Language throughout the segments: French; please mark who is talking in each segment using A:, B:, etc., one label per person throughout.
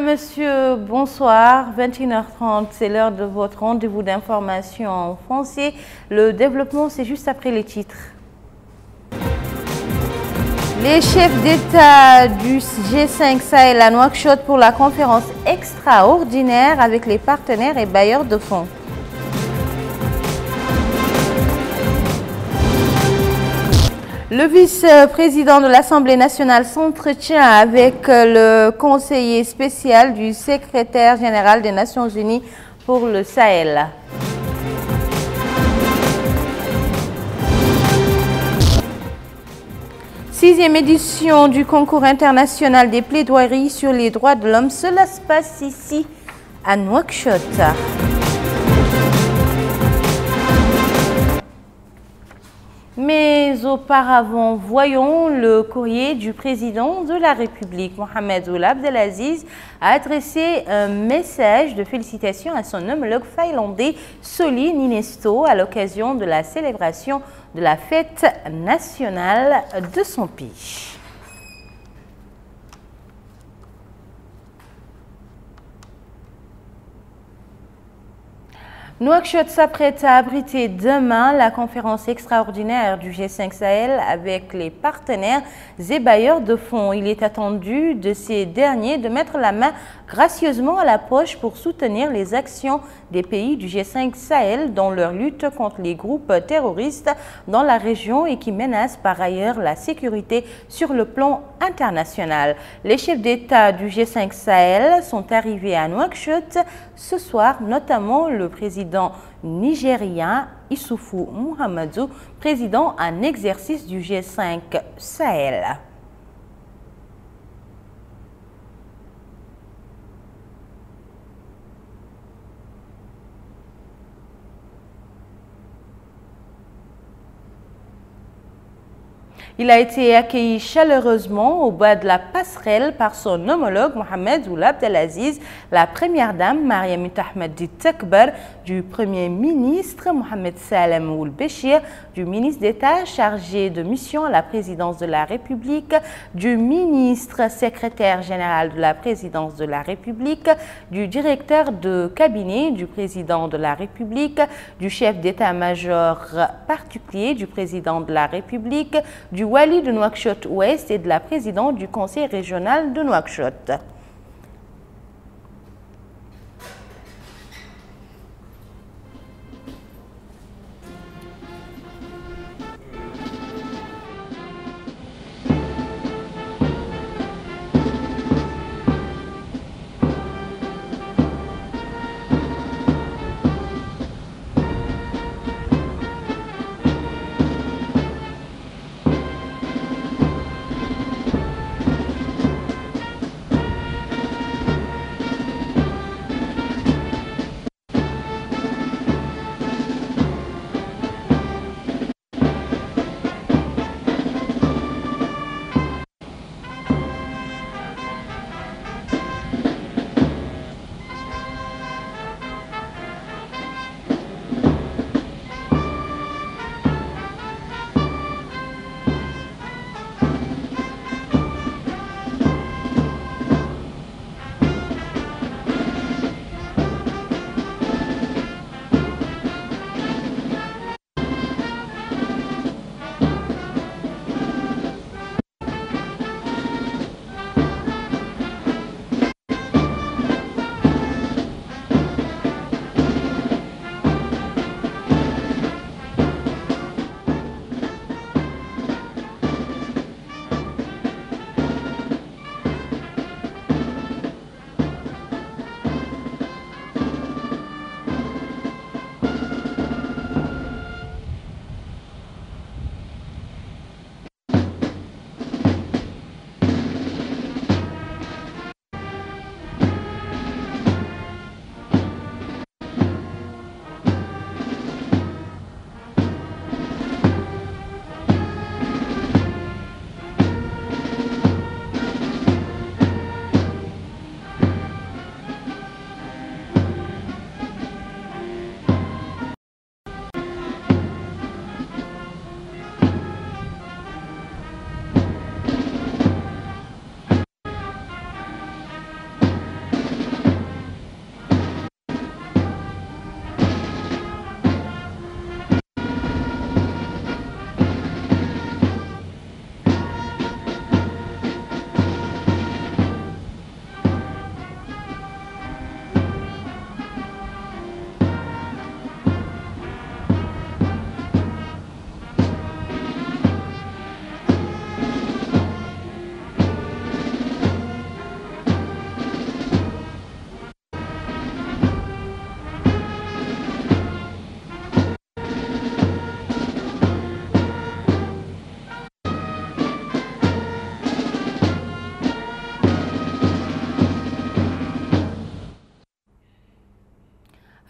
A: Monsieur, bonsoir. 21h30, c'est l'heure de votre rendez-vous d'information en français. Le développement, c'est juste après les titres. Les chefs d'État du G5 Sahel à Nouakchott pour la conférence extraordinaire avec les partenaires et bailleurs de fonds. Le vice-président de l'Assemblée nationale s'entretient avec le conseiller spécial du secrétaire général des Nations unies pour le Sahel. Sixième édition du concours international des plaidoiries sur les droits de l'homme. Cela se passe ici à Nouakchott. Mais auparavant, voyons le courrier du président de la République. Mohamed Ould Abdelaziz a adressé un message de félicitations à son homologue finlandais Sauli Niinisto à l'occasion de la célébration de la fête nationale de son pays. Nouakchott s'apprête à abriter demain la conférence extraordinaire du G5 Sahel avec les partenaires et bailleurs de fonds. Il est attendu de ces derniers de mettre la main gracieusement à la poche pour soutenir les actions des pays du G5 Sahel dans leur lutte contre les groupes terroristes dans la région et qui menacent par ailleurs la sécurité sur le plan international. Les chefs d'État du G5 Sahel sont arrivés à Nouakchott ce soir, notamment le président nigérien Issoufou Mahamadou, président en exercice du G5 Sahel. Il a été accueilli chaleureusement au bas de la passerelle par son homologue Mohamed Ould Abdelaziz, la première dame Mariam Ahmed Takbar, du Premier ministre Mohamed Salem Ould Béchir, du ministre d'État chargé de mission à la présidence de la République, du ministre secrétaire général de la présidence de la République, du directeur de cabinet du président de la République, du chef d'état-major particulier du président de la République, du Wali de Nouakchott-Ouest et de la présidente du conseil régional de Nouakchott.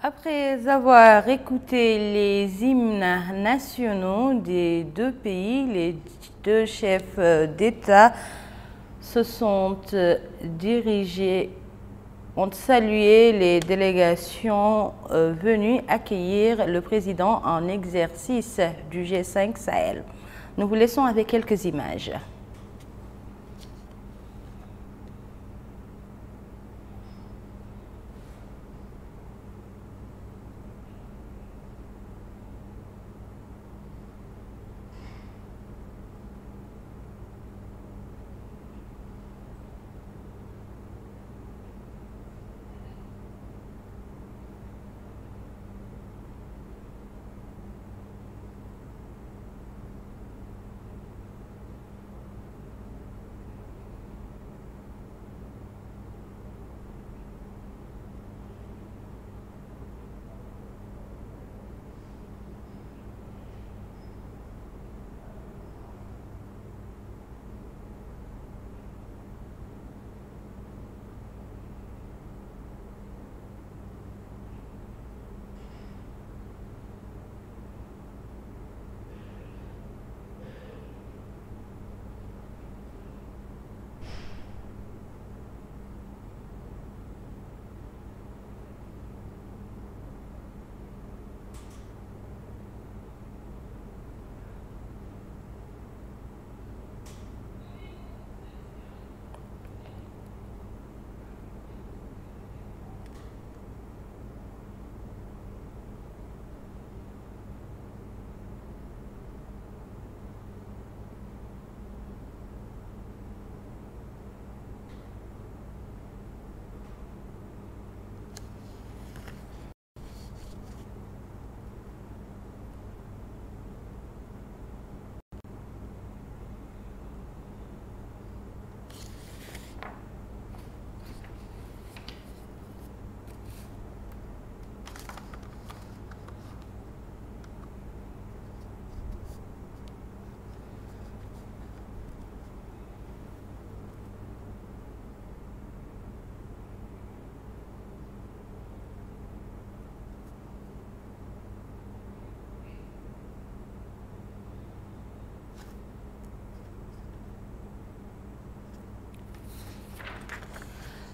A: Après avoir écouté les hymnes nationaux des deux pays, les deux chefs d'État se sont dirigés, ont salué les délégations venues accueillir le président en exercice du G5 Sahel. Nous vous laissons avec quelques images.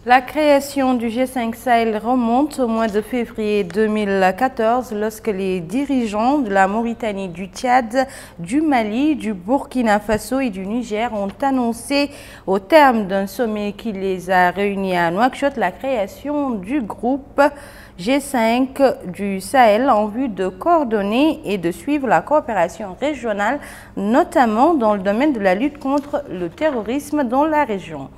A: La création du G5 Sahel remonte au mois de février 2014 lorsque les dirigeants de la Mauritanie, du Tchad, du Mali, du Burkina Faso et du Niger ont annoncé au terme d'un sommet qui les a réunis à Nouakchott la création du groupe G5 du Sahel en vue de coordonner et de suivre la coopération régionale, notamment dans le domaine de la lutte contre le terrorisme dans la région.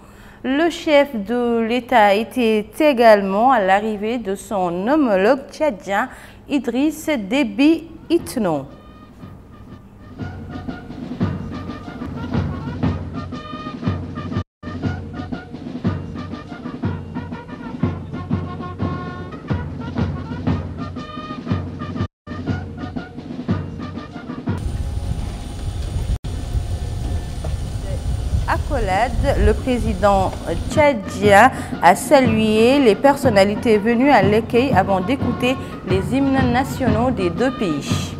A: Le chef de l'État était également à l'arrivée de son homologue tchadien Idriss Déby Itno. Accolade, le président tchadien a salué les personnalités venues à l'accueil avant d'écouter les hymnes nationaux des deux pays.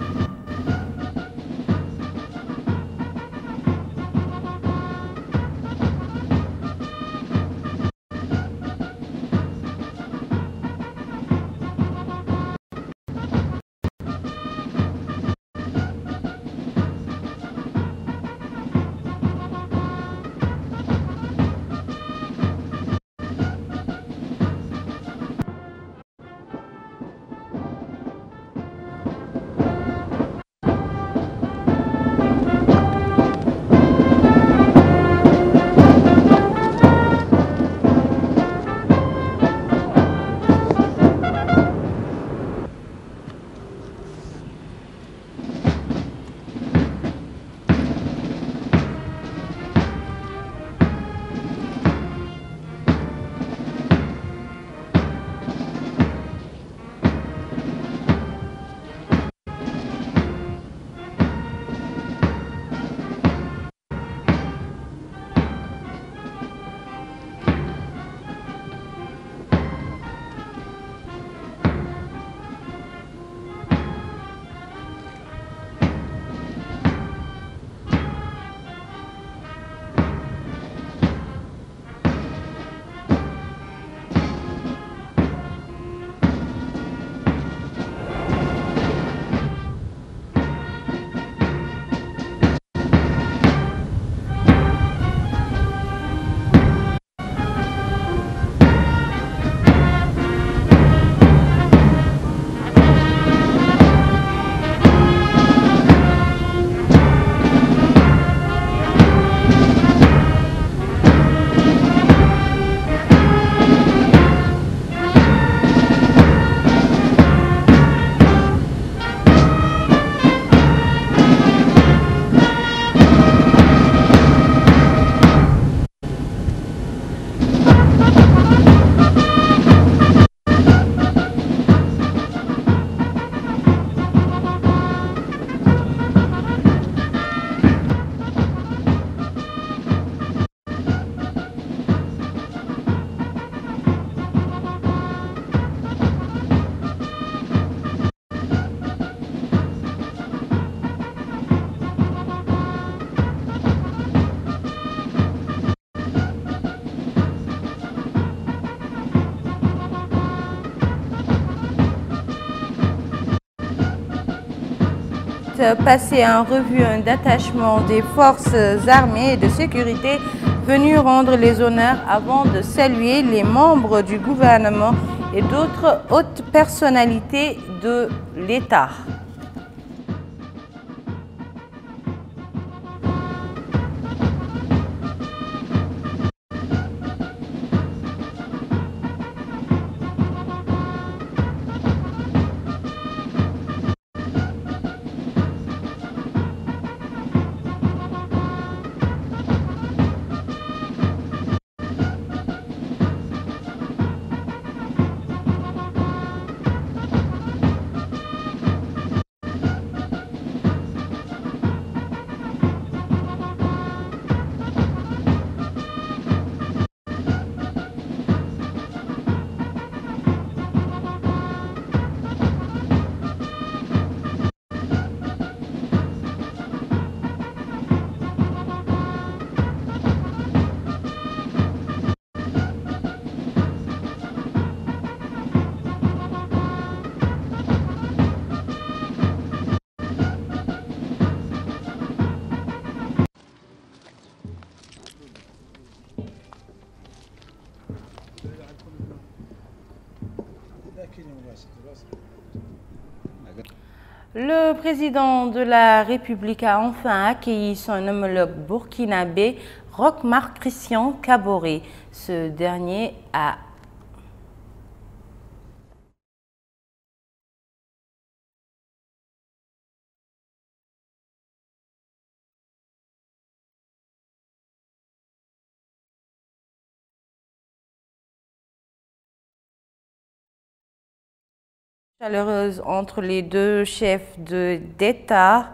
A: passé en revue un détachement des forces armées et de sécurité venu rendre les honneurs avant de saluer les membres du gouvernement et d'autres hautes personnalités de l'État. Le président de la République a enfin accueilli son homologue burkinabé, Roch-Marc Christian Kaboré. Ce dernier a chaleureuse entre les deux chefs d'État.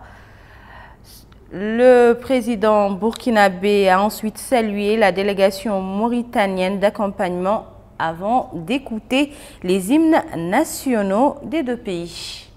A: Le président burkinabé a ensuite salué la délégation mauritanienne d'accompagnement avant d'écouter les hymnes nationaux des deux pays.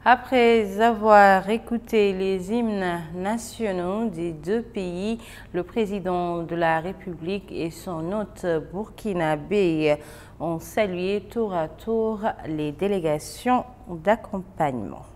A: Après avoir écouté les hymnes nationaux des deux pays, le président de la République et son hôte burkinabé ont salué tour à tour les délégations d'accompagnement.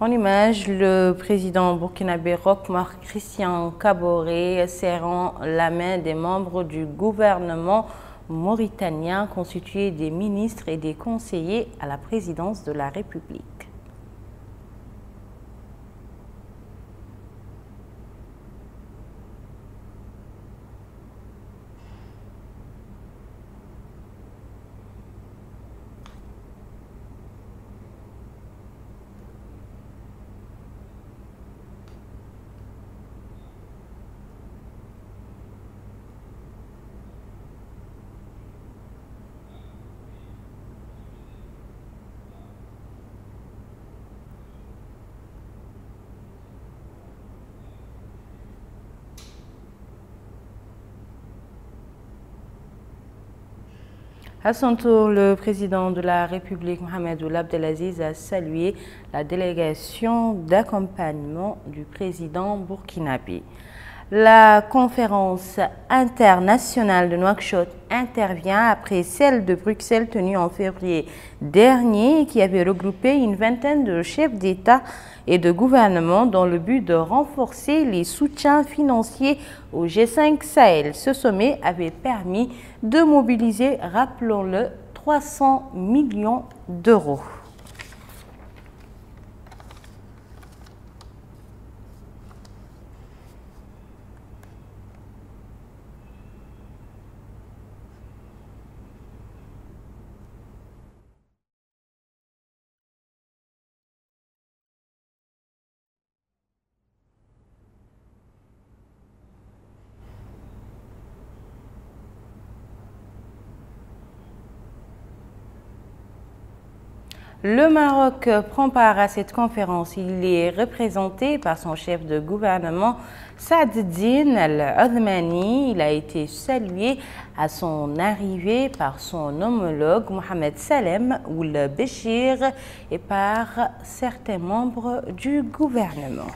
A: En image, le président burkinabé Roch Marc Christian Kaboré serrant la main des membres du gouvernement mauritanien constitué des ministres et des conseillers à la présidence de la République. À son tour, le président de la République, Mohamed Ould Abdelaziz, a salué la délégation d'accompagnement du président burkinabé. La conférence internationale de Nouakchott intervient après celle de Bruxelles tenue en février dernier qui avait regroupé une vingtaine de chefs d'État et de gouvernement dans le but de renforcer les soutiens financiers au G5 Sahel. Ce sommet avait permis de mobiliser, rappelons-le, 300 millions d'euros. Le Maroc prend part à cette conférence. Il est représenté par son chef de gouvernement, Saad Eddine Al-Othmani. Il a été salué à son arrivée par son homologue Mohamed Salem Ould Béchir et par certains membres du gouvernement.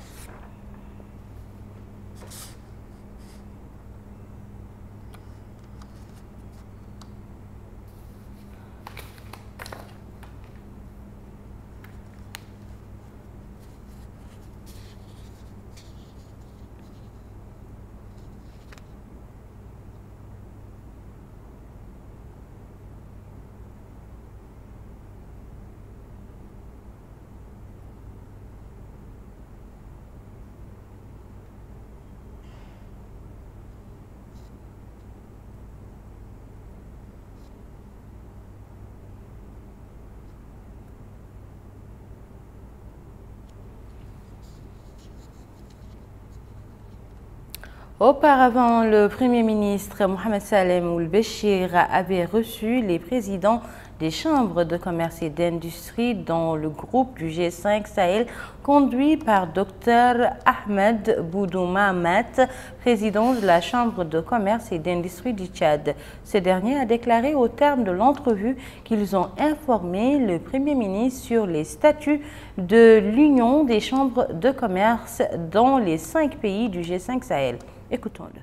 A: Auparavant, le Premier ministre Mohamed Salem Ould Béchir avait reçu les présidents des chambres de commerce et d'industrie dans le groupe du G5 Sahel conduit par Dr Ahmed Boudou Mahamat, président de la chambre de commerce et d'industrie du Tchad. Ce dernier a déclaré au terme de l'entrevue qu'ils ont informé le Premier ministre sur les statuts de l'Union des chambres de commerce dans les 5 pays du G5 Sahel. Écoutons-le.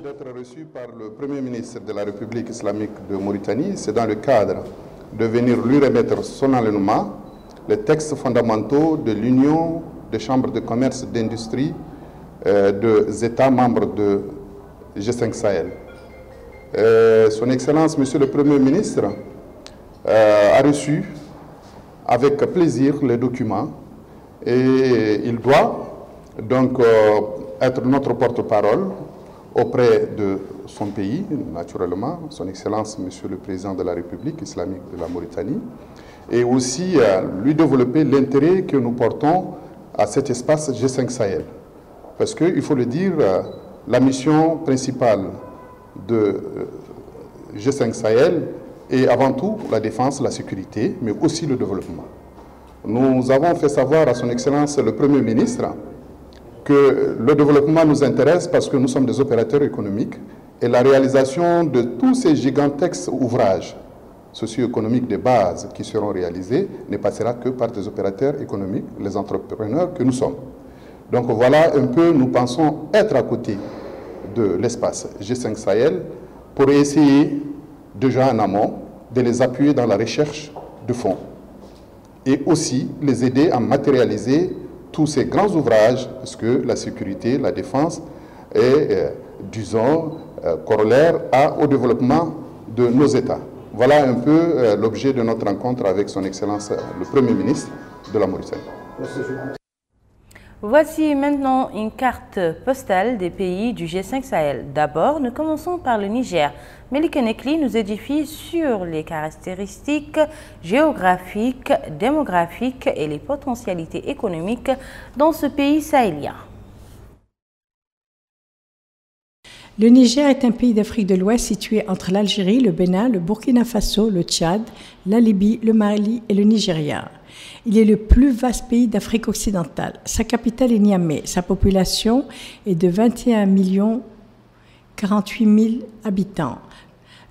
B: D'être reçu par le Premier ministre de la République islamique de Mauritanie, c'est dans le cadre de venir lui remettre solennellement les textes fondamentaux de l'Union des chambres de commerce et d'industrie des États membres de G5 Sahel. Son Excellence, Monsieur le Premier ministre, a reçu avec plaisir les documents et il doit donc être notre porte-parole auprès de son pays, naturellement, son Excellence, Monsieur le Président de la République islamique de la Mauritanie, et aussi lui développer l'intérêt que nous portons à cet espace G5 Sahel. Parce qu'il faut le dire, la mission principale de G5 Sahel est avant tout la défense, la sécurité, mais aussi le développement. Nous avons fait savoir à son Excellence le Premier ministre que le développement nous intéresse parce que nous sommes des opérateurs économiques et la réalisation de tous ces gigantesques ouvrages socio-économiques de base qui seront réalisés ne passera que par des opérateurs économiques, les entrepreneurs que nous sommes. Donc voilà un peu, nous pensons être à côté de l'espace G5 Sahel pour essayer déjà en amont de les appuyer dans la recherche de fonds et aussi les aider à matérialiser tous ces grands ouvrages, parce que la sécurité, la défense est, disons, corollaire au développement de nos États. Voilà un peu l'objet de notre rencontre avec son Excellence le Premier ministre de la Mauritanie.
A: Voici maintenant une carte postale des pays du G5 Sahel. D'abord, nous commençons par le Niger. Melike Nekli nous édifie sur les caractéristiques géographiques, démographiques et les potentialités économiques dans ce pays sahélien.
C: Le Niger est un pays d'Afrique de l'Ouest situé entre l'Algérie, le Bénin, le Burkina Faso, le Tchad, la Libye, le Mali et le Nigeria. Il est le plus vaste pays d'Afrique occidentale. Sa capitale est Niamey. Sa population est de 21 048 000 habitants.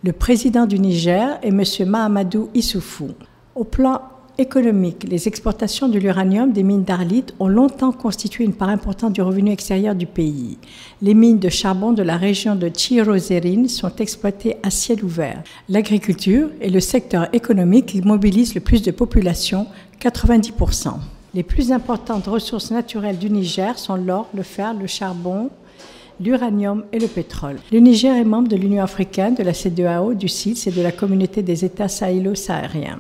C: Le président du Niger est M. Mahamadou Issoufou. Au plan économique, les exportations de l'uranium des mines d'Arlit ont longtemps constitué une part importante du revenu extérieur du pays. Les mines de charbon de la région de Chirozérine sont exploitées à ciel ouvert. L'agriculture est le secteur économique qui mobilise le plus de population, 90%. Les plus importantes ressources naturelles du Niger sont l'or, le fer, le charbon, l'uranium et le pétrole. Le Niger est membre de l'Union africaine, de la CEDEAO, du CILS et de la communauté des États sahélo-sahariens.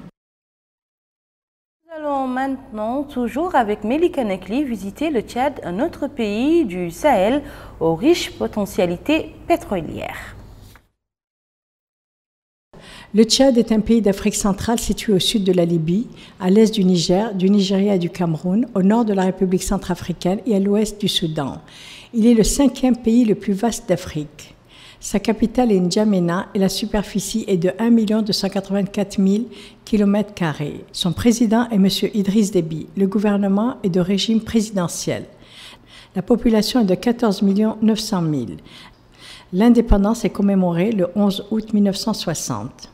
A: Nous allons maintenant, toujours avec Melike Nekli, visiter le Tchad, un autre pays du Sahel aux riches potentialités pétrolières.
C: Le Tchad est un pays d'Afrique centrale situé au sud de la Libye, à l'est du Niger, du Nigeria et du Cameroun, au nord de la République centrafricaine et à l'ouest du Soudan. Il est le 5e pays le plus vaste d'Afrique. Sa capitale est N'Djamena et la superficie est de 1 284 000 km². Son président est M. Idriss Déby. Le gouvernement est de régime présidentiel. La population est de 14 900 000. L'indépendance est commémorée le 11 août 1960.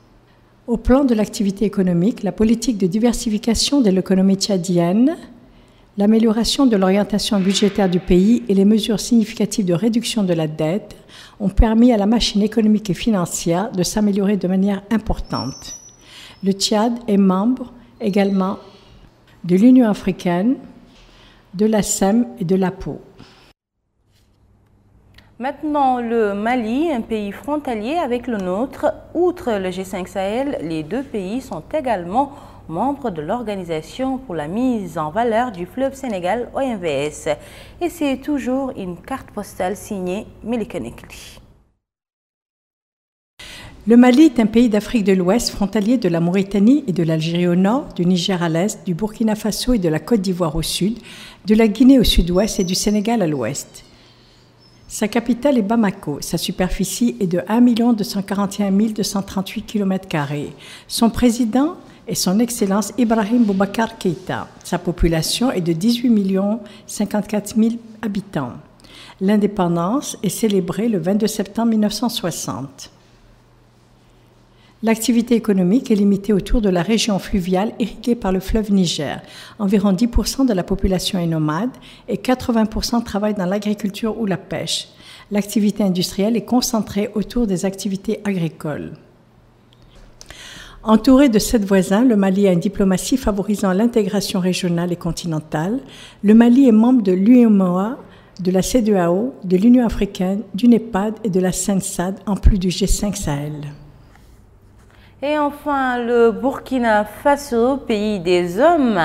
C: Au plan de l'activité économique, la politique de diversification de l'économie tchadienne, l'amélioration de l'orientation budgétaire du pays et les mesures significatives de réduction de la dette ont permis à la machine économique et financière de s'améliorer de manière importante. Le Tchad est membre également de l'Union africaine, de la SEM et de l'APO.
A: Maintenant, le Mali, un pays frontalier avec le nôtre. Outre le G5 Sahel, les deux pays sont également membres de l'Organisation pour la mise en valeur du fleuve Sénégal, OMVS. Et c'est toujours une carte postale signée Melike Nekli.
C: Le Mali est un pays d'Afrique de l'Ouest frontalier de la Mauritanie et de l'Algérie au nord, du Niger à l'est, du Burkina Faso et de la Côte d'Ivoire au sud, de la Guinée au sud-ouest et du Sénégal à l'ouest. Sa capitale est Bamako. Sa superficie est de 1 241 238 km². Son président est son Excellence Ibrahim Boubacar Keïta. Sa population est de 18 054 000 habitants. L'indépendance est célébrée le 22 septembre 1960. L'activité économique est limitée autour de la région fluviale irriguée par le fleuve Niger. Environ 10% de la population est nomade et 80% travaillent dans l'agriculture ou la pêche. L'activité industrielle est concentrée autour des activités agricoles. Entouré de 7 voisins, le Mali a une diplomatie favorisant l'intégration régionale et continentale. Le Mali est membre de l'UEMOA, de la CEDEAO, de l'Union africaine, du NEPAD et de la CENSAD, en plus du G5 Sahel.
A: Et enfin, le Burkina Faso, pays des hommes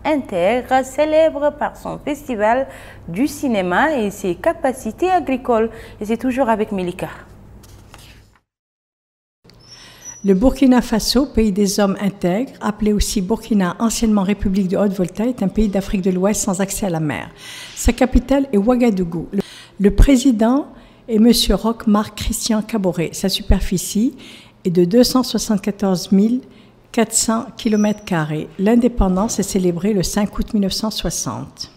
A: intègre, célèbre par son festival du cinéma et ses capacités agricoles. Et c'est toujours avec Melika.
C: Le Burkina Faso, pays des hommes intègres, appelé aussi Burkina, anciennement République de Haute-Volta, est un pays d'Afrique de l'Ouest sans accès à la mer. Sa capitale est Ouagadougou. Le président est M. Roch-Marc Christian Kaboré. Sa superficie est de 274 400 km². L'indépendance est célébrée le 5 août 1960.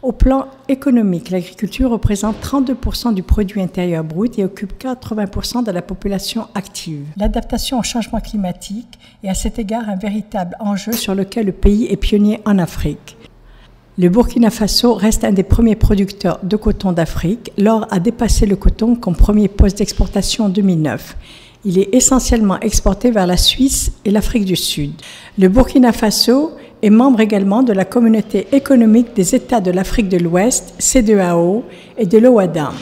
C: Au plan économique, l'agriculture représente 32% du produit intérieur brut et occupe 80% de la population active. L'adaptation au changement climatique est à cet égard un véritable enjeu sur lequel le pays est pionnier en Afrique. Le Burkina Faso reste un des premiers producteurs de coton d'Afrique. L'or a dépassé le coton comme premier poste d'exportation en 2009. Il est essentiellement exporté vers la Suisse et l'Afrique du Sud. Le Burkina Faso est membre également de la communauté économique des États de l'Afrique de l'Ouest, CEDEAO, et de l'OADA.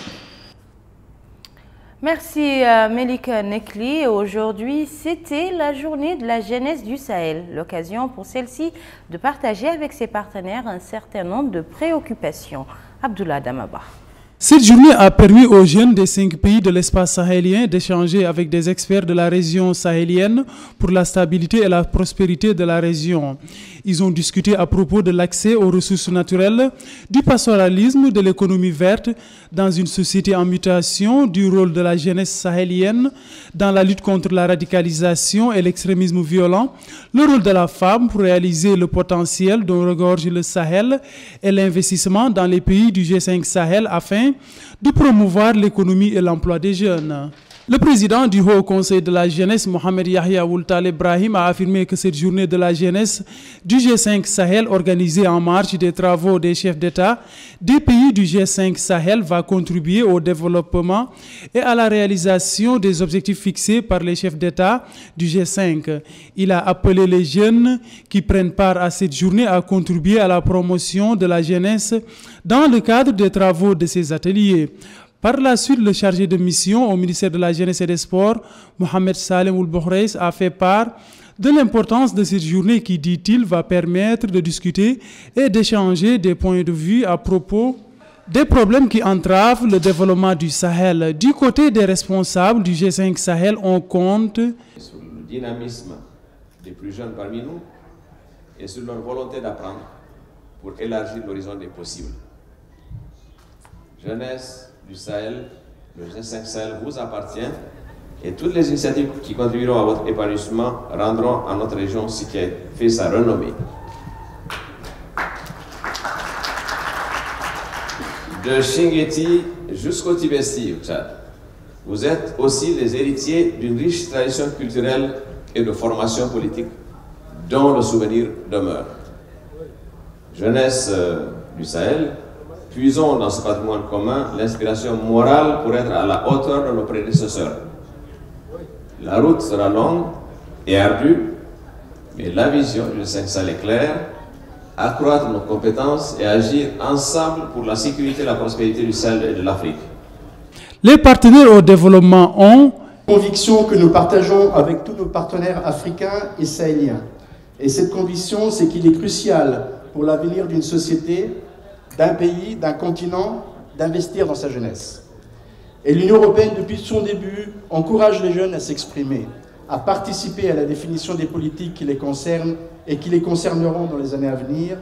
A: Merci Melika Nekli. Aujourd'hui, c'était la journée de la jeunesse du Sahel. L'occasion pour celle-ci de partager avec ses partenaires un certain nombre de préoccupations. Abdullah Damaba.
D: Cette journée a permis aux jeunes des 5 pays de l'espace sahélien d'échanger avec des experts de la région sahélienne pour la stabilité et la prospérité de la région. Ils ont discuté à propos de l'accès aux ressources naturelles, du pastoralisme, de l'économie verte dans une société en mutation, du rôle de la jeunesse sahélienne dans la lutte contre la radicalisation et l'extrémisme violent, le rôle de la femme pour réaliser le potentiel dont regorge le Sahel et l'investissement dans les pays du G5 Sahel afin de promouvoir l'économie et l'emploi des jeunes. Le président du Haut Conseil de la jeunesse, Mohamed Yahya Ould Taleb Brahim, a affirmé que cette journée de la jeunesse du G5 Sahel, organisée en marge des travaux des chefs d'État des pays du G5 Sahel, va contribuer au développement et à la réalisation des objectifs fixés par les chefs d'État du G5. Il a appelé les jeunes qui prennent part à cette journée à contribuer à la promotion de la jeunesse dans le cadre des travaux de ces ateliers. Par la suite, le chargé de mission au ministère de la Jeunesse et des Sports, Mohamed Salem Ould Bohreis, a fait part de l'importance de cette journée qui, dit-il, va permettre de discuter et d'échanger des points de vue à propos des problèmes qui entravent le développement du Sahel. Du côté des responsables du G5 Sahel, on compte
E: sur le dynamisme des plus jeunes parmi nous et sur leur volonté d'apprendre pour élargir l'horizon des possibles. Jeunesse du Sahel, le G5 Sahel vous appartient et toutes les initiatives qui contribueront à votre épanouissement rendront à notre région ce qui a fait sa renommée. De Chinguetti jusqu'au Tibesti au Tchad, vous êtes aussi les héritiers d'une riche tradition culturelle et de formation politique dont le souvenir demeure. Jeunesse du Sahel, puisons dans ce patrimoine commun l'inspiration morale pour être à la hauteur de nos prédécesseurs. La route sera longue et ardue, mais la vision du G5 Sahel est claire, accroître nos compétences et agir ensemble pour la sécurité et la prospérité du Sahel et de l'Afrique.
D: Les partenaires au développement ont
F: conviction que nous partageons avec tous nos partenaires africains et sahéliens. Et cette conviction, c'est qu'il est crucial pour l'avenir d'une société, d'un pays, d'un continent, d'investir dans sa jeunesse. Et l'Union européenne, depuis son début, encourage les jeunes à s'exprimer, à participer à la définition des politiques qui les concernent et qui les concerneront dans les années à venir,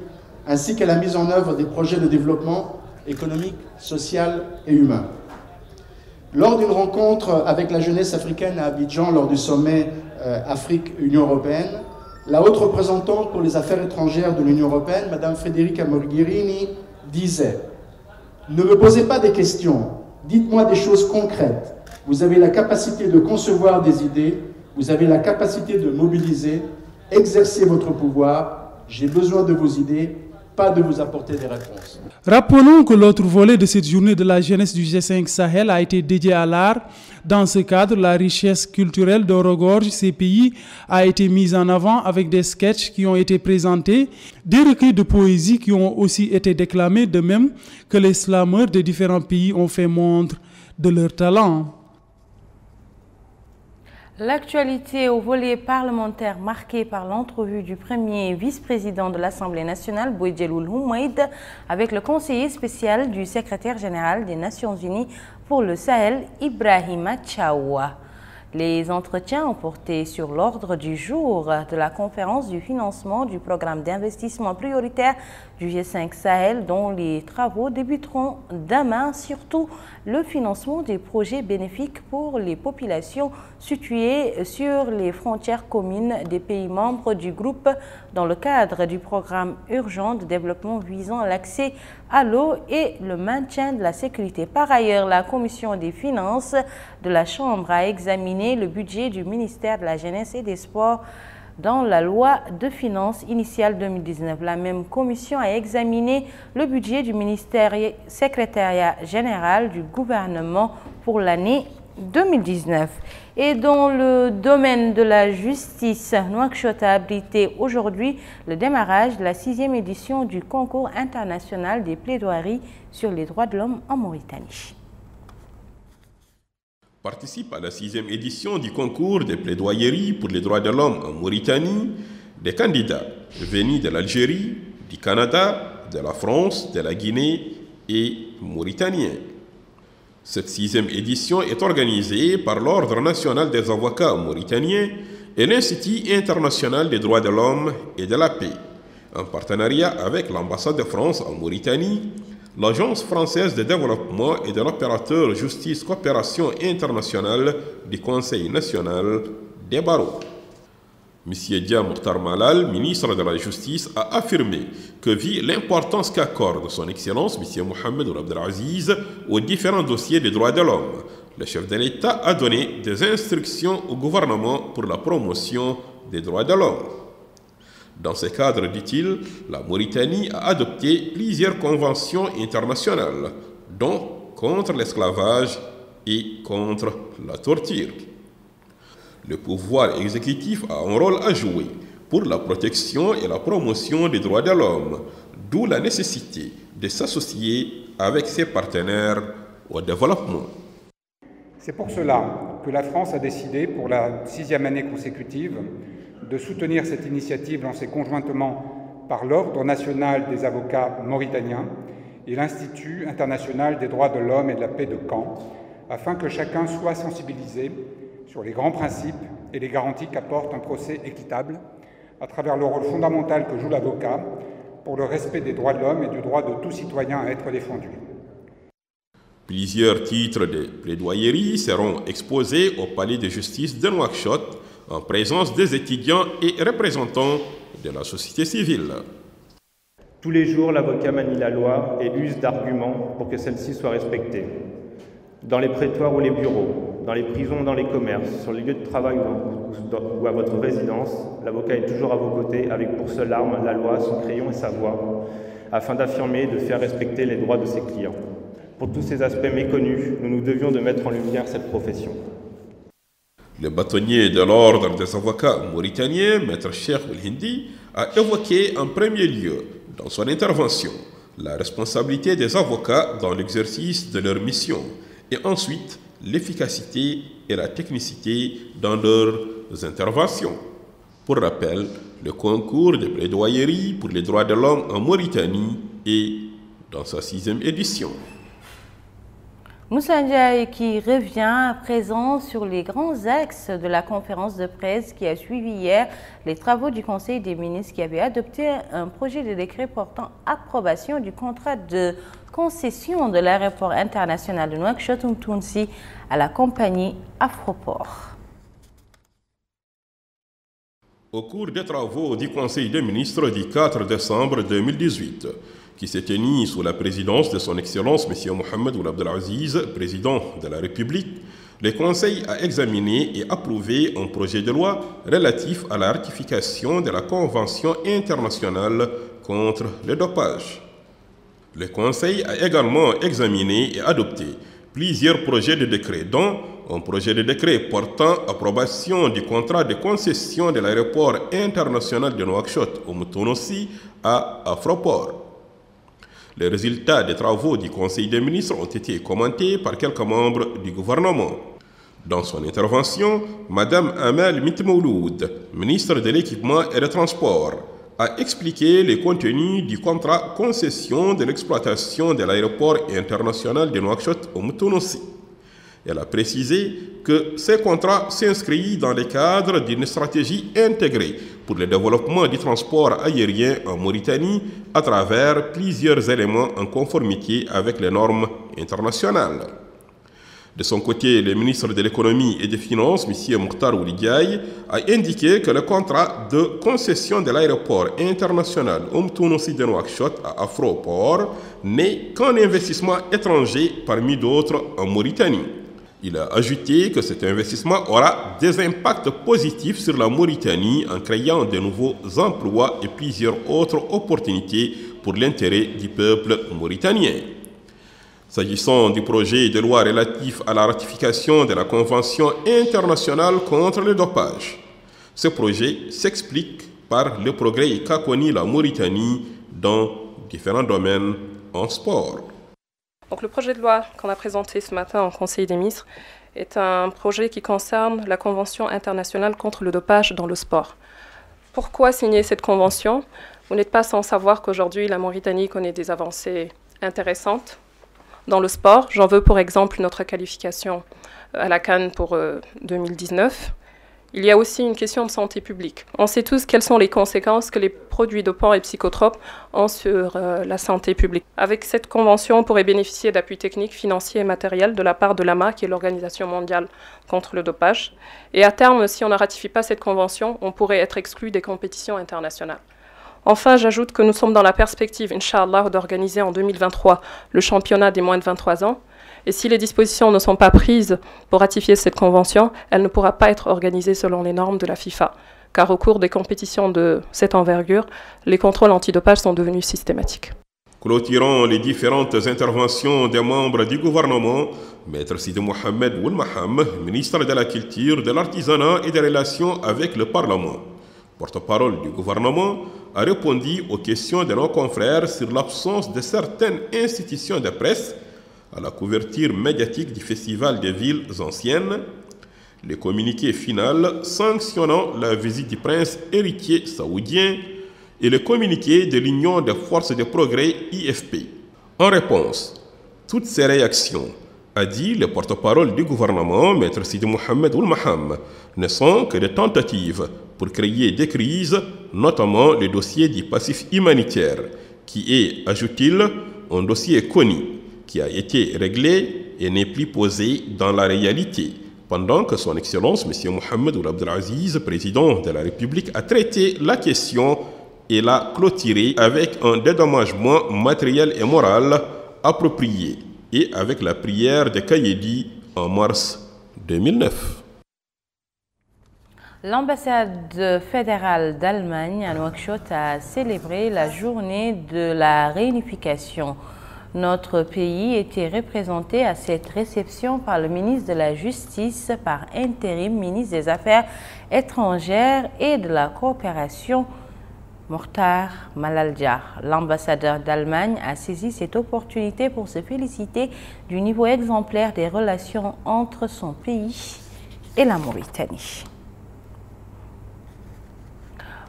F: ainsi qu'à la mise en œuvre des projets de développement économique, social et humain. Lors d'une rencontre avec la jeunesse africaine à Abidjan, lors du sommet Afrique-Union européenne, la haute représentante pour les affaires étrangères de l'Union européenne, Mme Federica Mogherini, disait « Ne me posez pas des questions, dites-moi des choses concrètes. Vous avez la capacité de concevoir des idées, vous avez la capacité de mobiliser, exercer votre pouvoir. J'ai besoin de vos idées, pas de vous apporter des réponses. »
D: Rappelons que l'autre volet de cette journée de la jeunesse du G5 Sahel a été dédié à l'art. Dans ce cadre, la richesse culturelle dont regorgent ces pays a été mise en avant avec des sketchs qui ont été présentés, des recueils de poésie qui ont aussi été déclamés, de même que les slameurs de différents pays ont fait montre de leur talent.
A: L'actualité au volet parlementaire marquée par l'entrevue du premier vice-président de l'Assemblée nationale, Boïdjeloul Houmaïd, avec le conseiller spécial du secrétaire général des Nations Unies pour le Sahel, Ibrahima Tchaoua. Les entretiens ont porté sur l'ordre du jour de la conférence du financement du programme d'investissement prioritaire du G5 Sahel, dont les travaux débuteront demain, surtout le financement des projets bénéfiques pour les populations situées sur les frontières communes des pays membres du groupe dans le cadre du programme urgent de développement visant l'accès à l'eau et le maintien de la sécurité. Par ailleurs, la Commission des finances de la Chambre a examiné le budget du ministère de la Jeunesse et des Sports dans la loi de finances initiale 2019. La même commission a examiné le budget du ministère secrétariat général du gouvernement pour l'année 2019. Et dans le domaine de la justice, Nouakchott a abrité aujourd'hui le démarrage de la 6e édition du concours international des plaidoiries sur les droits de l'homme en Mauritanie.
G: Participent à la 6e édition du concours des plaidoyeries pour les droits de l'homme en Mauritanie des candidats venus de l'Algérie, du Canada, de la France, de la Guinée et mauritaniens. Cette 6e édition est organisée par l'Ordre national des avocats mauritaniens et l'Institut international des droits de l'homme et de la paix, en partenariat avec l'ambassade de France en Mauritanie, l'Agence française de développement et de l'opérateur Justice Coopération Internationale du Conseil national des barreaux. M. Dia Mokhtar Malal, ministre de la Justice, a affirmé que vu l'importance qu'accorde son Excellence M. Mohamed Ould Abdelaziz aux différents dossiers des droits de l'homme, le chef de l'État a donné des instructions au gouvernement pour la promotion des droits de l'homme. Dans ce cadre, dit-il, la Mauritanie a adopté plusieurs conventions internationales, dont contre l'esclavage et contre la torture. Le pouvoir exécutif a un rôle à jouer pour la protection et la promotion des droits de l'homme, d'où la nécessité de s'associer avec ses partenaires au développement.
H: C'est pour cela que la France a décidé, pour la 6e année consécutive, de soutenir cette initiative lancée conjointement par l'Ordre national des avocats mauritaniens et l'Institut international des droits de l'homme et de la paix de Caen, afin que chacun soit sensibilisé sur les grands principes et les garanties qu'apporte un procès équitable, à travers le rôle fondamental que joue l'avocat pour le respect des droits de l'homme et du droit de tout citoyen à être défendu.
G: Plusieurs titres de plaidoyerie seront exposés au Palais de justice de Nouakchott en présence des étudiants et représentants de la société civile.
I: Tous les jours, l'avocat manie la loi et use d'arguments pour que celle-ci soit respectée. Dans les prétoires ou les bureaux, dans les prisons, dans les commerces, sur les lieux de travail ou à votre résidence, l'avocat est toujours à vos côtés avec pour seule arme la loi, son crayon et sa voix, afin d'affirmer et de faire respecter les droits de ses clients. Pour tous ces aspects méconnus, nous nous devions de mettre en lumière cette profession.
G: Le bâtonnier de l'Ordre des avocats mauritaniens, Maître Cheikh Ould Hindi, a évoqué en premier lieu, dans son intervention, la responsabilité des avocats dans l'exercice de leur mission et ensuite l'efficacité et la technicité dans leurs interventions. Pour rappel, le concours de plaidoyerie pour les droits de l'homme en Mauritanie est dans sa 6e édition.
A: Moussa Ndiaye qui revient à présent sur les grands axes de la conférence de presse qui a suivi hier les travaux du Conseil des ministres qui avait adopté un projet de décret portant approbation du contrat de concession de l'aéroport international de Nouakchott-Oumtounsy à la compagnie Afroport.
G: Au cours des travaux du Conseil des ministres du 4 décembre 2018, qui s'est tenu sous la présidence de son Excellence M. Mohamed Ould Abdelaziz, président de la République, le Conseil a examiné et approuvé un projet de loi relatif à la ratification de la Convention internationale contre le dopage. Le Conseil a également examiné et adopté plusieurs projets de décret, dont un projet de décret portant approbation du contrat de concession de l'aéroport international de Nouakchott-Oumtounsy à Afroport. Les résultats des travaux du Conseil des ministres ont été commentés par quelques membres du gouvernement. Dans son intervention, Mme Amal Mitmouloud, ministre de l'Équipement et des Transports, a expliqué les contenus du contrat concession de l'exploitation de l'aéroport international de Nouakchott au Moutounouci. Elle a précisé que ce contrat s'inscrit dans le cadre d'une stratégie intégrée pour le développement du transport aérien en Mauritanie à travers plusieurs éléments en conformité avec les normes internationales. De son côté, le ministre de l'Économie et des Finances, M. Mokhtar Oulidiaye, a indiqué que le contrat de concession de l'aéroport international Mtounouci de Nouakchott à Afroport n'est qu'un investissement étranger parmi d'autres en Mauritanie. Il a ajouté que cet investissement aura des impacts positifs sur la Mauritanie en créant de nouveaux emplois et plusieurs autres opportunités pour l'intérêt du peuple mauritanien. S'agissant du projet de loi relatif à la ratification de la Convention internationale contre le dopage, ce projet s'explique par le progrès qu'a connu la Mauritanie dans différents domaines en sport.
J: Donc, le projet de loi qu'on a présenté ce matin en Conseil des ministres est un projet qui concerne la Convention internationale contre le dopage dans le sport. Pourquoi signer cette convention? Vous n'êtes pas sans savoir qu'aujourd'hui, la Mauritanie connaît des avancées intéressantes dans le sport. J'en veux pour exemple notre qualification à la CAN pour 2019. Il y a aussi une question de santé publique. On sait tous quelles sont les conséquences que les produits dopants et psychotropes ont sur la santé publique. Avec cette convention, on pourrait bénéficier d'appuis techniques, financiers et matériels de la part de l'AMA, qui est l'Organisation mondiale contre le dopage. Et à terme, si on ne ratifie pas cette convention, on pourrait être exclu des compétitions internationales. Enfin, j'ajoute que nous sommes dans la perspective, Inch'Allah, d'organiser en 2023 le championnat des moins de 23 ans. Et si les dispositions ne sont pas prises pour ratifier cette convention, elle ne pourra pas être organisée selon les normes de la FIFA. Car au cours des compétitions de cette envergure, les contrôles antidopage sont devenus systématiques.
G: Clôturant les différentes interventions des membres du gouvernement, Maître Sidi Mohamed Oulmaham, ministre de la Culture, de l'Artisanat et des Relations avec le Parlement, porte-parole du gouvernement, a répondu aux questions de nos confrères sur l'absence de certaines institutions de presse à la couverture médiatique du Festival des villes anciennes, le communiqué final sanctionnant la visite du prince héritier saoudien et le communiqué de l'Union des forces de progrès IFP. En réponse, toutes ces réactions, a dit le porte-parole du gouvernement, Maître Sidi Mohamed Oulmaham, ne sont que des tentatives pour créer des crises, notamment le dossier du passif humanitaire, qui est, ajoute-t-il, un dossier connu, qui a été réglé et n'est plus posé dans la réalité, pendant que son Excellence, M. Mohamed Ould Abdelaziz, président de la République, a traité la question et l'a clôturée avec un dédommagement matériel et moral approprié, et avec la prière de Kayedi en mars 2009.
A: L'ambassade fédérale d'Allemagne à Nouakchott a célébré la journée de la réunification. Notre pays était représenté à cette réception par le ministre de la Justice, par intérim, ministre des Affaires étrangères et de la coopération, Mokhtar Malaldia. L'ambassadeur d'Allemagne a saisi cette opportunité pour se féliciter du niveau exemplaire des relations entre son pays et la Mauritanie.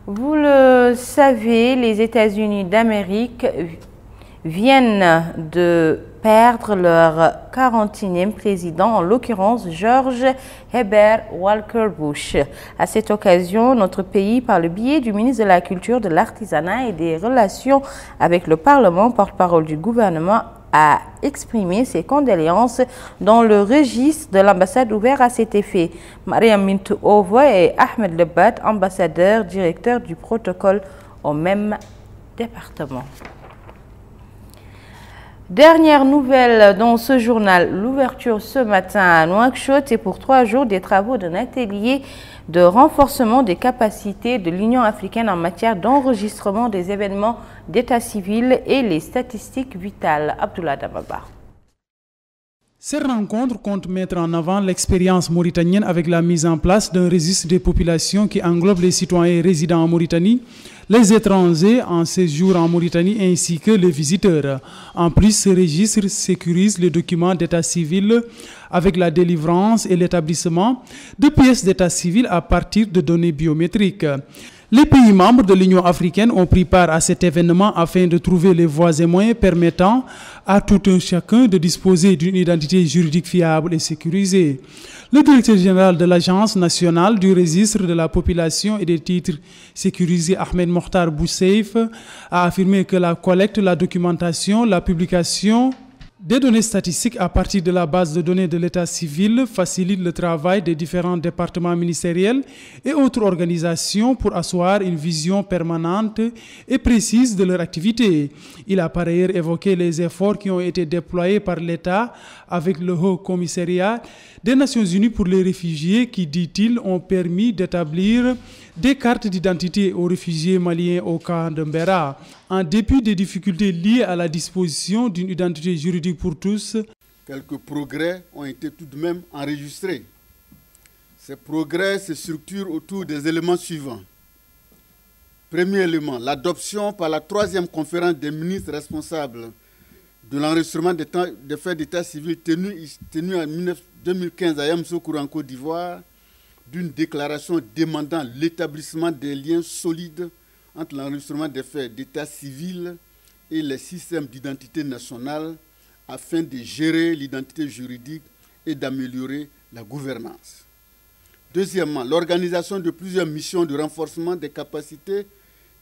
A: Vous le savez, les États-Unis d'Amérique viennent de perdre leur 41e président, en l'occurrence George Herbert Walker Bush. À cette occasion, notre pays, par le biais du ministre de la Culture, de l'Artisanat et des Relations avec le Parlement, porte-parole du gouvernement, a exprimé ses condoléances dans le registre de l'ambassade ouvert à cet effet. Mariam Mintou Ovo et Ahmed Lebat, ambassadeurs, directeurs du protocole au même département. Dernière nouvelle dans ce journal, l'ouverture ce matin à Nouakchott et pour 3 jours des travaux d'un atelier de renforcement des capacités de l'Union africaine en matière d'enregistrement des événements d'état civil et les statistiques vitales. Abdoulaye Dababa.
D: Ces rencontres comptent mettre en avant l'expérience mauritanienne avec la mise en place d'un registre des populations qui englobe les citoyens résidant en Mauritanie, les étrangers en séjour en Mauritanie ainsi que les visiteurs. En plus, ce registre sécurise les documents d'état civil avec la délivrance et l'établissement de pièces d'état civil à partir de données biométriques. Les pays membres de l'Union africaine ont pris part à cet événement afin de trouver les voies et moyens permettant à tout un chacun de disposer d'une identité juridique fiable et sécurisée. Le directeur général de l'Agence nationale du registre de la population et des titres sécurisés, Ahmed Mokhtar Bousseif, a affirmé que la collecte, la documentation, la publication des données statistiques à partir de la base de données de l'état civil facilitent le travail des différents départements ministériels et autres organisations pour asseoir une vision permanente et précise de leur activité. Il a par ailleurs évoqué les efforts qui ont été déployés par l'État avec le Haut Commissariat des Nations Unies pour les réfugiés qui, dit-il, ont permis d'établir des cartes d'identité aux réfugiés maliens au camp de Mbera. En dépit des difficultés liées à la disposition d'une identité juridique pour tous,
K: quelques progrès ont été tout de même enregistrés. Ces progrès se structurent autour des éléments suivants. Premier élément, l'adoption par la 3e conférence des ministres responsables de l'enregistrement des faits d'état civil tenue en 2015 à Yamoussoukro en Côte d'Ivoire, d'une déclaration demandant l'établissement des liens solides entre l'enregistrement des faits d'état civil et les systèmes d'identité nationale afin de gérer l'identité juridique et d'améliorer la gouvernance. Deuxièmement, l'organisation de plusieurs missions de renforcement des capacités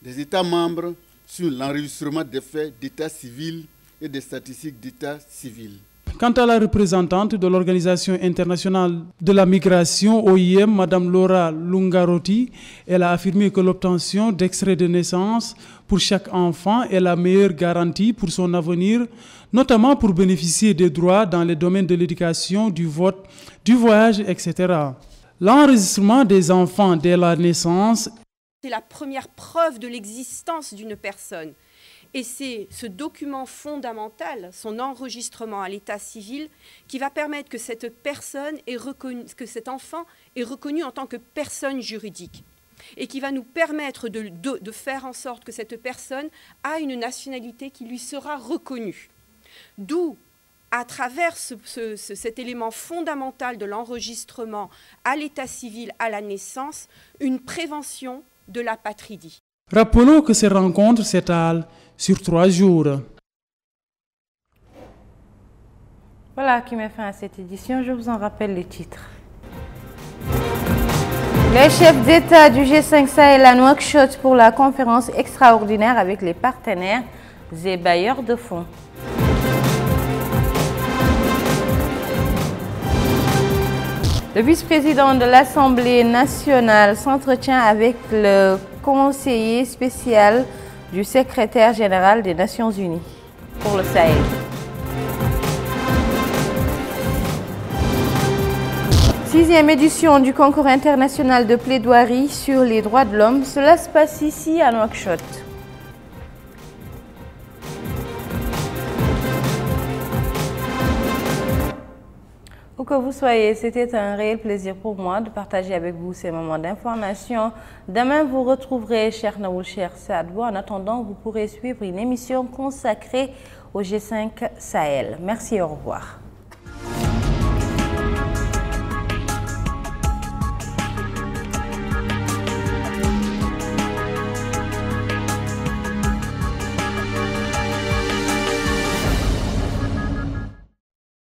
K: des États membres sur l'enregistrement des faits d'état civil et des statistiques d'état civil.
D: Quant à la représentante de l'Organisation internationale de la migration, OIM, Mme Laura Lungarotti, elle a affirmé que l'obtention d'extraits de naissance pour chaque enfant est la meilleure garantie pour son avenir, notamment pour bénéficier des droits dans les domaines de l'éducation, du vote, du voyage, etc. L'enregistrement des enfants dès la naissance,
L: c'est la première preuve de l'existence d'une personne. Et c'est ce document fondamental, son enregistrement à l'état civil, qui va permettre que cette personne est reconnue, que cet enfant est reconnu en tant que personne juridique. Et qui va nous permettre de faire en sorte que cette personne a une nationalité qui lui sera reconnue. D'où, à travers cet élément fondamental de l'enregistrement à l'état civil à la naissance, une prévention de l'apatridie.
D: Rappelons que ces rencontres s'étalent sur 3 jours.
A: Voilà qui met fin à cette édition. Je vous en rappelle les titres. Les chefs d'État du G5 Sahel à Nouakchott pour la conférence extraordinaire avec les partenaires et bailleurs de fonds. Le vice-président de l'Assemblée nationale s'entretient avec le conseiller spécial du secrétaire général des Nations Unies pour le Sahel. Sixième édition du concours international de plaidoirie sur les droits de l'homme. Cela se passe ici à Nouakchott. Où que vous soyez, c'était un réel plaisir pour moi de partager avec vous ces moments d'information. Demain, vous retrouverez Cheikh Naoul Cheikh Sadbou. En attendant, vous pourrez suivre une émission consacrée au G5 Sahel. Merci et au revoir.